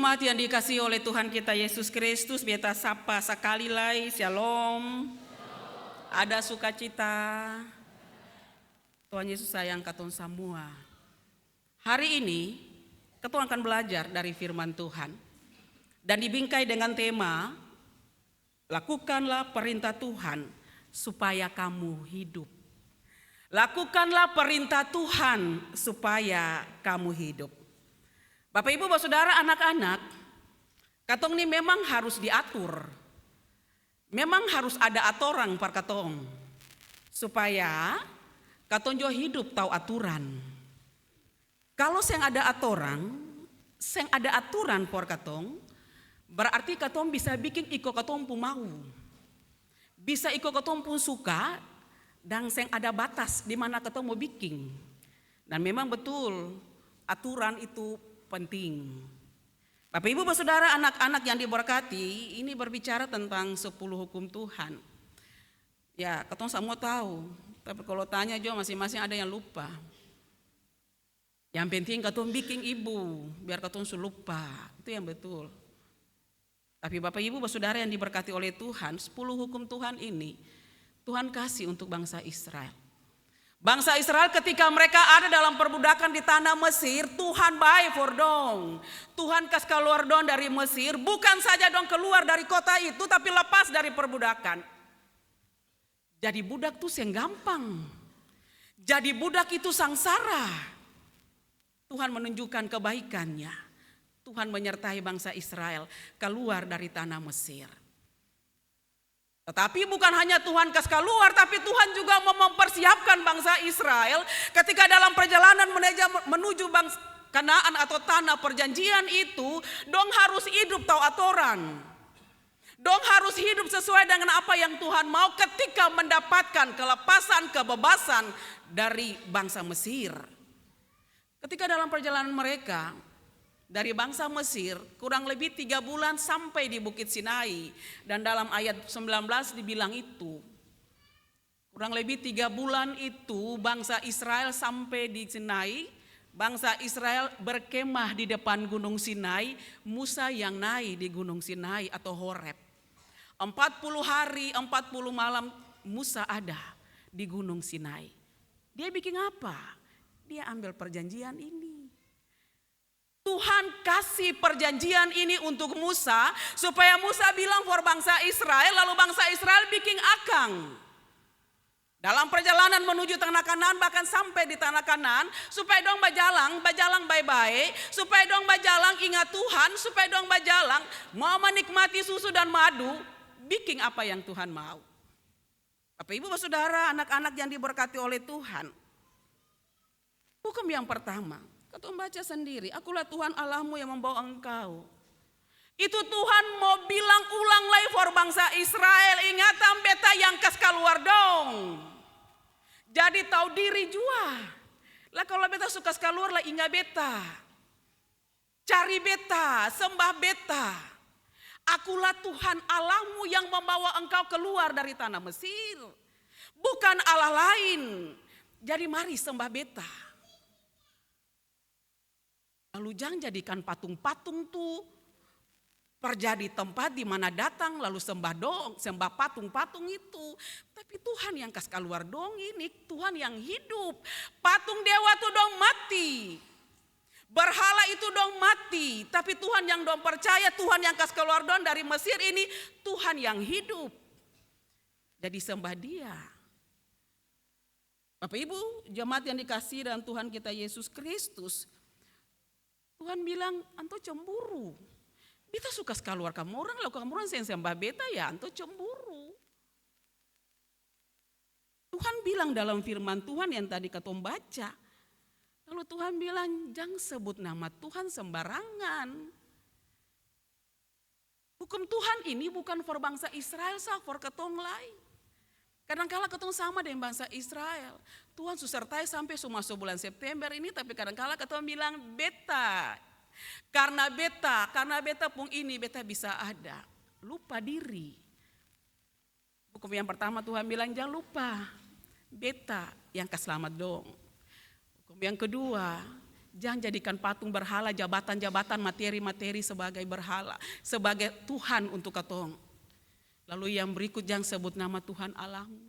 Jemaat yang dikasihi oleh Tuhan kita Yesus Kristus, beta sapa sekali lagi, shalom. Ada sukacita. Tuhan Yesus sayang katong semua. Hari ini, katong akan belajar dari firman Tuhan. Dan dibingkai dengan tema, lakukanlah perintah Tuhan supaya kamu hidup. Lakukanlah perintah Tuhan supaya kamu hidup. Bapak Ibu, Saudara, anak-anak, katong ini memang harus diatur. Memang harus ada aturan par katong. Supaya katong jo hidup tahu aturan. Kalau seng ada aturan por katong, berarti katong bisa bikin iko katong pun mau. Bisa iko katong pun suka, dan seng ada batas di mana katong mau bikin. Dan memang betul, aturan itu penting. Bapak Ibu Saudara, anak-anak yang diberkati, ini berbicara tentang 10 hukum Tuhan. Ya, katong semua tahu, tapi kalau tanya jo masing-masing ada yang lupa. Yang penting katong bikin ibu, biar katong lupa, itu yang betul. Tapi Bapak Ibu Saudara yang diberkati oleh Tuhan, 10 hukum Tuhan ini Tuhan kasih untuk bangsa Israel. Bangsa Israel ketika mereka ada dalam perbudakan di tanah Mesir, Tuhan baik for dong. Tuhan kasih keluar dong dari Mesir, bukan saja dong keluar dari kota itu, tapi lepas dari perbudakan. Jadi budak itu yang gampang. Jadi budak itu sangsara. Tuhan menunjukkan kebaikannya. Tuhan menyertai bangsa Israel keluar dari tanah Mesir. Tetapi bukan hanya Tuhan kasih keluar, tapi Tuhan juga mau mempersiapkan bangsa Israel ketika dalam perjalanan menuju bangsa Kanaan atau tanah perjanjian itu, dong harus hidup tahu aturan. Dong harus hidup sesuai dengan apa yang Tuhan mau ketika mendapatkan kelepasan, kebebasan dari bangsa Mesir. Ketika dalam perjalanan mereka dari bangsa Mesir kurang lebih 3 bulan sampai di Bukit Sinai. Dan dalam ayat 19 dibilang itu. Kurang lebih 3 bulan itu bangsa Israel sampai di Sinai. Bangsa Israel berkemah di depan Gunung Sinai. Musa yang naik di Gunung Sinai atau Horeb. 40 hari 40 malam Musa ada di Gunung Sinai. Dia bikin apa? Dia ambil perjanjian ini. Tuhan kasih perjanjian ini untuk Musa supaya Musa bilang for bangsa Israel, lalu bangsa Israel bikin akang. Dalam perjalanan menuju tanah Kanaan, bahkan sampai di tanah Kanaan, supaya dong bajalang baik-baik, supaya dong bajalang ingat Tuhan, supaya dong bajalang mau menikmati susu dan madu, bikin apa yang Tuhan mau. Bapak Ibu Saudara, anak-anak yang diberkati oleh Tuhan. Hukum yang pertama, katong baca sendiri, akulah Tuhan Allahmu yang membawa engkau. Itu Tuhan mau bilang ulang lagi for bangsa Israel, ingatan beta yang kas keluar dong. Jadi tahu diri jua. Lah kalau beta suka keluar lah ingat beta. Cari beta, sembah beta. Akulah Tuhan Allahmu yang membawa engkau keluar dari tanah Mesir. Bukan Allah lain. Jadi mari sembah beta. Lalu jangan jadikan patung-patung tuh perjadi tempat di mana datang lalu sembah patung-patung itu. Tapi Tuhan yang kasih keluar dong ini, Tuhan yang hidup. Patung dewa tuh dong mati. Berhala itu dong mati. Tapi Tuhan yang dong percaya, Tuhan yang kasih keluar dong dari Mesir ini, Tuhan yang hidup. Jadi sembah dia. Bapak Ibu, jemaat yang dikasihi dan Tuhan kita Yesus Kristus, Tuhan bilang, anto cemburu. Beta suka keluar kamu orang, lalu kamu orang yang sembah beta ya, anto cemburu. Tuhan bilang dalam firman Tuhan yang tadi katong baca. Lalu Tuhan bilang, jangan sebut nama Tuhan sembarangan. Hukum Tuhan ini bukan for bangsa Israel, for ketong lain. Kadang-kala ketong sama dengan bangsa Israel. Tuhan susertai sampai masuk bulan September ini, tapi kadang-kala ketong bilang beta. Karena beta pun ini beta bisa ada. Lupa diri. Hukum yang pertama Tuhan bilang jangan lupa. Beta yang keselamat dong. Hukum yang kedua, Jangan jadikan patung berhala, jabatan-jabatan, materi-materi sebagai berhala, sebagai Tuhan untuk katong. Lalu yang berikut, jangan sebut nama Tuhan Allahmu.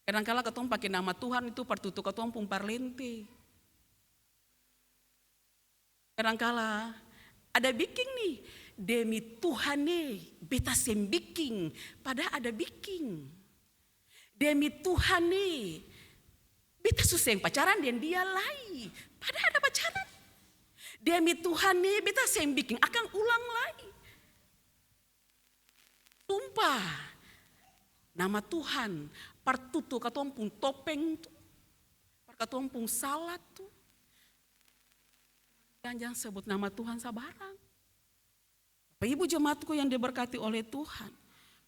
Kadang-kala katong pakai nama Tuhan itu pertutu katong pun parlente. Kadang-kala ada biking nih, demi Tuhan nih, beta sem biking, padahal ada biking. Demi Tuhan nih, beta susah pacaran dan dia lai, padahal ada pacaran. Demi Tuhan nih, beta sem biking, akan ulang lagi. Tumpah, nama Tuhan, partutu katong pun topeng tuh, katong pun salat tuh. Jangan sebut nama Tuhan sabarang. Bapak Ibu jemaatku yang diberkati oleh Tuhan.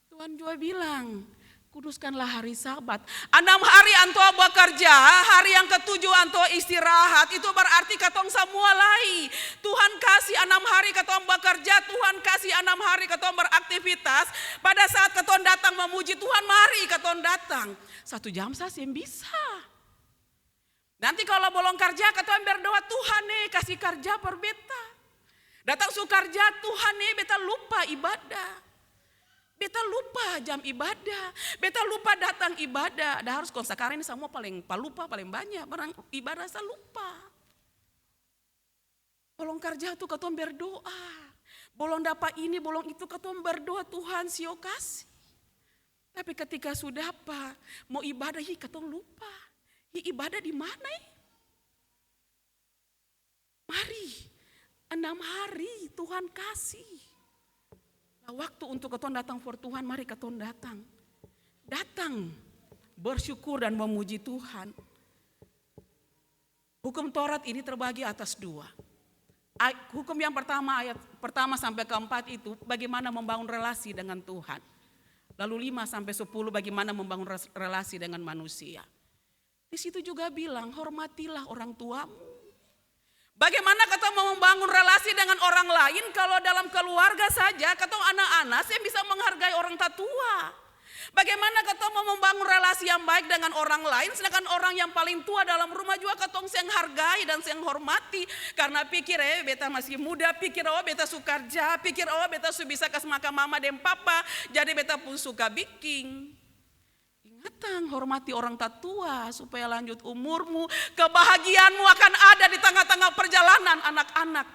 Tuhan juga bilang, kuduskanlah hari Sabat. 6 hari anto bekerja, hari yang ke-7 anto istirahat. Itu berarti katong semua lai. Tuhan kasih 6 hari katong bekerja, Tuhan kasih 6 hari katong beraktivitas. Pada saat katong datang memuji Tuhan, mari katong datang. 1 jam saja yang bisa. Nanti kalau bolong kerja, katong berdoa, Tuhan nih kasih kerja per beta. Datang su kerja, Tuhan nih beta lupa ibadah. Beta lupa jam ibadah, beta lupa datang ibadah. Dah harus sekarang ini semua paling lupa paling banyak, barang ibadah saya lupa. Bolong kerja tuh katong berdoa. Bolong dapat ini, bolong itu katong berdoa, Tuhan sio kasih. Tapi ketika sudah apa, mau ibadah, katong lupa. Ibadah di mana? Mari, 6 hari Tuhan kasih. Nah, waktu untuk katong datang for Tuhan, mari katong datang. Datang, bersyukur dan memuji Tuhan. Hukum Taurat ini terbagi atas 2. Hukum yang pertama, ayat pertama sampai ke-4 itu, bagaimana membangun relasi dengan Tuhan. Lalu 5 sampai 10, bagaimana membangun relasi dengan manusia. Di situ juga bilang, hormatilah orang tuamu. Bagaimana kata mau membangun relasi dengan orang lain kalau dalam keluarga saja kata anak-anak saya bisa menghargai orang tua. Bagaimana kata mau membangun relasi yang baik dengan orang lain sedangkan orang yang paling tua dalam rumah juga katong yang hargai dan yang hormati. Karena pikir beta masih muda, pikir beta suka kerja, pikir beta bisa kasih makan mama dan papa, jadi beta pun suka bikin. Datang hormati orang tua supaya lanjut umurmu, kebahagiaanmu akan ada di tengah-tengah perjalanan anak-anak.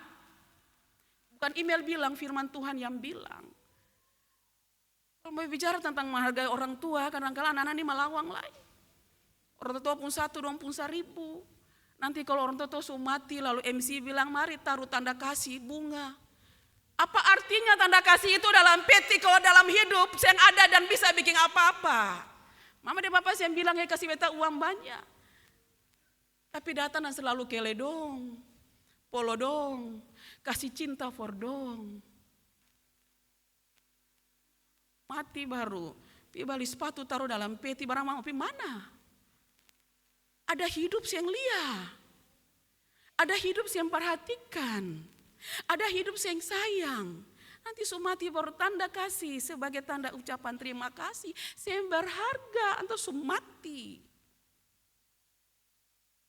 Bukan email bilang, firman Tuhan yang bilang. Kalau mau bicara tentang menghargai orang tua, kadang-kadang anak-anak ini melawang lagi. Orang tua pun 1, dong pun 1000. Nanti kalau orang tua su mati lalu MC bilang mari taruh tanda kasih bunga. Apa artinya tanda kasih itu dalam peti kalau dalam hidup yang ada dan bisa bikin apa-apa. Mama dan papa yang bilang kasih beta uang banyak. Tapi datang dan selalu kele dong. Polo dong. Kasih cinta for dong. Mati baru. Pi bali sepatu taruh dalam peti barang mama pi mana? Ada hidup yang liar. Ada hidup yang perhatikan. Ada hidup yang sayang. Nanti sumati baru tanda kasih sebagai tanda ucapan terima kasih. Saya berharga untuk sumati.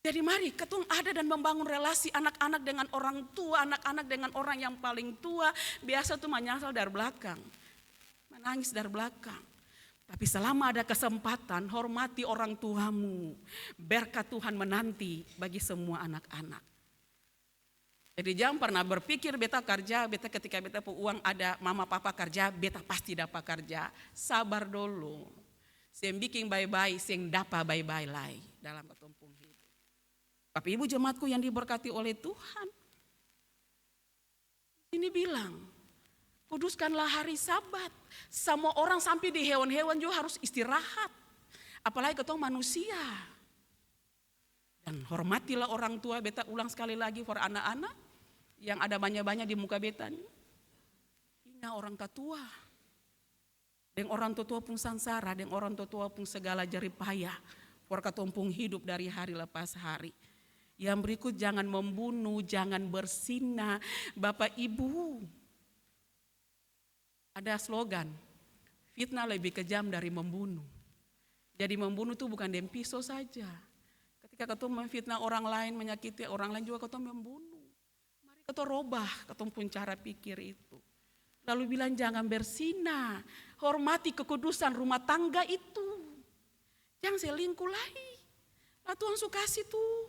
Jadi mari ketong ada dan membangun relasi anak-anak dengan orang tua, anak-anak dengan orang yang paling tua. Biasa tuh menyasar dari belakang, menangis dari belakang. Tapi selama ada kesempatan hormati orang tuamu. Berkat Tuhan menanti bagi semua anak-anak. Jadi jangan pernah berpikir beta kerja, beta ketika beta pu uang ada mama papa kerja, beta pasti dapat kerja. Sabar dulu. Sing bikin bye-bye, sing dapat bye-bye lai dalam ketumpung hidup. Tapi ibu jemaatku yang diberkati oleh Tuhan. Ini bilang, kuduskanlah hari Sabat. Semua orang sampai di hewan-hewan juga harus istirahat. Apalagi ketong manusia. Dan hormatilah orang tua, beta ulang sekali lagi for anak-anak. Yang ada banyak-banyak di muka beta nih. Ingat orang tua. Dan orang tua pun sangsara, dan orang tua pun segala jerih payah. For katumpung hidup dari hari lepas hari. Yang berikut jangan membunuh, jangan berzina. Bapak Ibu. Ada slogan, fitnah lebih kejam dari membunuh. Jadi membunuh itu bukan dengan pisau saja. Ketika ketong memfitnah orang lain, menyakiti orang lain juga ketong membunuh. Mari ketong robah ketong pun cara pikir itu. Lalu bilang jangan bersinah, hormati kekudusan rumah tangga itu. Jangan selingkuh lagi. Lah Tuhan suka kasih tuh.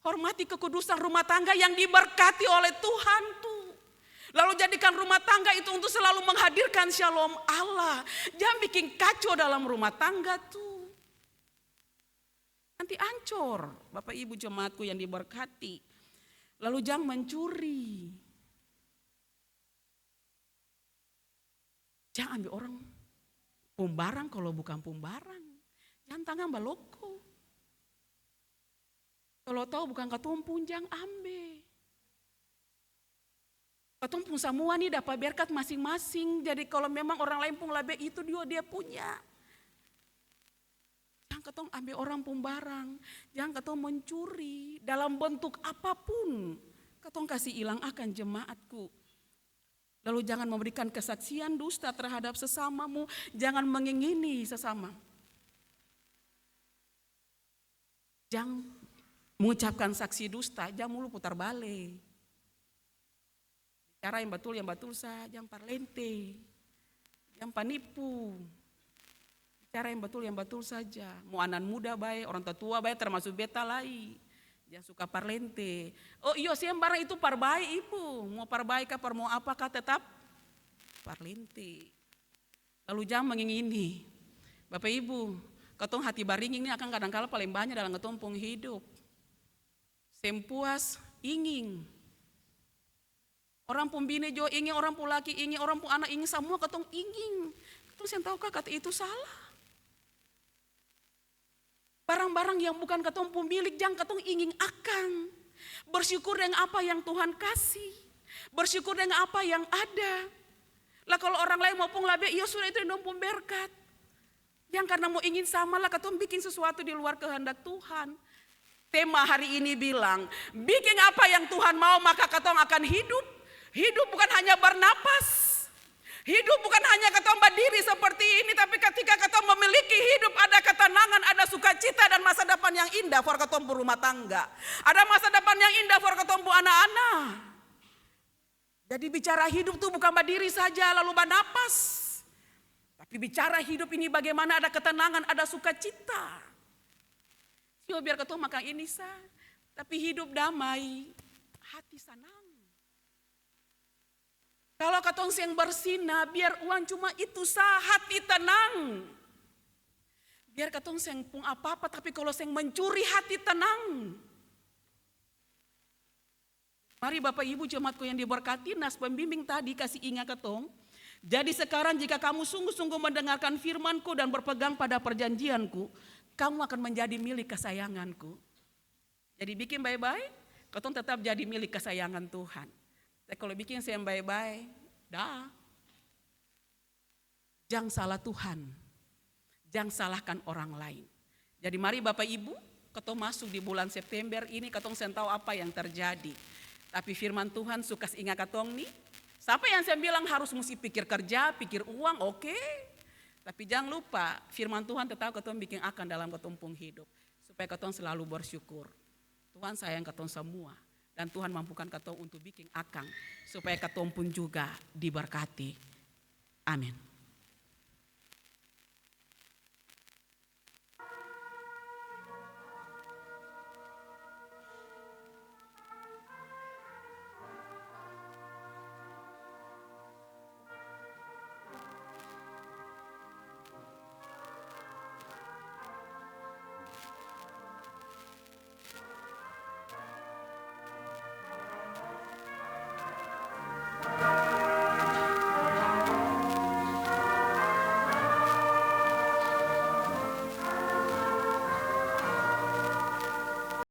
Hormati kekudusan rumah tangga yang diberkati oleh Tuhan tuh. Lalu jadikan rumah tangga itu untuk selalu menghadirkan shalom Allah. Jangan bikin kacau dalam rumah tangga tuh. Nanti ancur, Bapak Ibu jemaatku yang diberkati. Lalu jangan mencuri. Jangan ambil orang pembarang kalau bukan pembarang. Jangan tangan baloko. Kalau tahu bukan katumpun jangan ambil. Katong pun semua nih dapat berkat masing-masing. Jadi kalau memang orang lain pun lebih itu dia punya. Jangan katong ambil orang pun barang. Jangan katong mencuri dalam bentuk apapun. Katong kasih hilang akan jemaatku. Lalu jangan memberikan kesaksian dusta terhadap sesamamu. Jangan mengingini sesama. Jangan mengucapkan saksi dusta. Jangan mulu putar balik. Cara yang betul saja, jangan parlente, jangan panipu. Cara yang betul saja. Mau anak muda baik, orang tua baik, termasuk beta lai. Jangan suka parlente. Oh iya sembarang itu parbaik ibu. Mau parbaik kah, mau apakah tetap parlente. Lalu jangan mengingini. Bapak Ibu, katong hati baringin ini akan kadang-kala paling banyak dalam ketong hidup. Sempuas ingin. Orang pun bini jo ingin, orang pun laki ingin, orang pun anak ingin, semua ketong ingin. Terus yang tahukah kata itu salah? Barang-barang yang bukan ketong pun milik, jangan ketong ingin akan. Bersyukur dengan apa yang Tuhan kasih. Bersyukur dengan apa yang ada. Lah kalau orang lain mau pun lebih, iya sudah itu yang pun berkat. Jangan karena mau ingin sama lah ketong bikin sesuatu di luar kehendak Tuhan. Tema hari ini bilang, bikin apa yang Tuhan mau maka ketong akan hidup. Hidup bukan hanya bernapas. Hidup bukan hanya ketong berdiri seperti ini. Tapi ketika ketong memiliki hidup ada ketenangan, ada sukacita dan masa depan yang indah for ketong berumah tangga. Ada masa depan yang indah for ketong anak-anak. Jadi bicara hidup itu bukan berdiri saja lalu bernapas. Tapi bicara hidup ini bagaimana ada ketenangan, ada sukacita. Siapa biar ketong makan ini sah. Tapi hidup damai, hati senang. Kalau katong yang bersinah, biar uang cuma itu sah, hati tenang. Biar katong yang pun apa-apa, tapi kalau yang mencuri hati tenang. Mari Bapak Ibu jemaatku yang diberkati, nas pembimbing tadi kasih ingat katong. Jadi sekarang jika kamu sungguh-sungguh mendengarkan firmanku dan berpegang pada perjanjianku, kamu akan menjadi milik kesayanganku. Jadi bikin baik-baik, katong tetap jadi milik kesayangan Tuhan. Kalau bikin saya baik-baik, dah. Jangan salah Tuhan, jangan salahkan orang lain. Jadi mari Bapak Ibu, ketong masuk di bulan September ini, ketong sen tahu apa yang terjadi. Tapi firman Tuhan suka ingat ketong nih, siapa yang saya bilang harus mesti pikir kerja, pikir uang, oke. Tapi jangan lupa, firman Tuhan tetap ketong bikin akan dalam ketong hidup. Supaya ketong selalu bersyukur. Tuhan sayang ketong semua. Dan Tuhan mampukan ketong untuk bikin akang supaya ketong pun juga diberkati. Amin.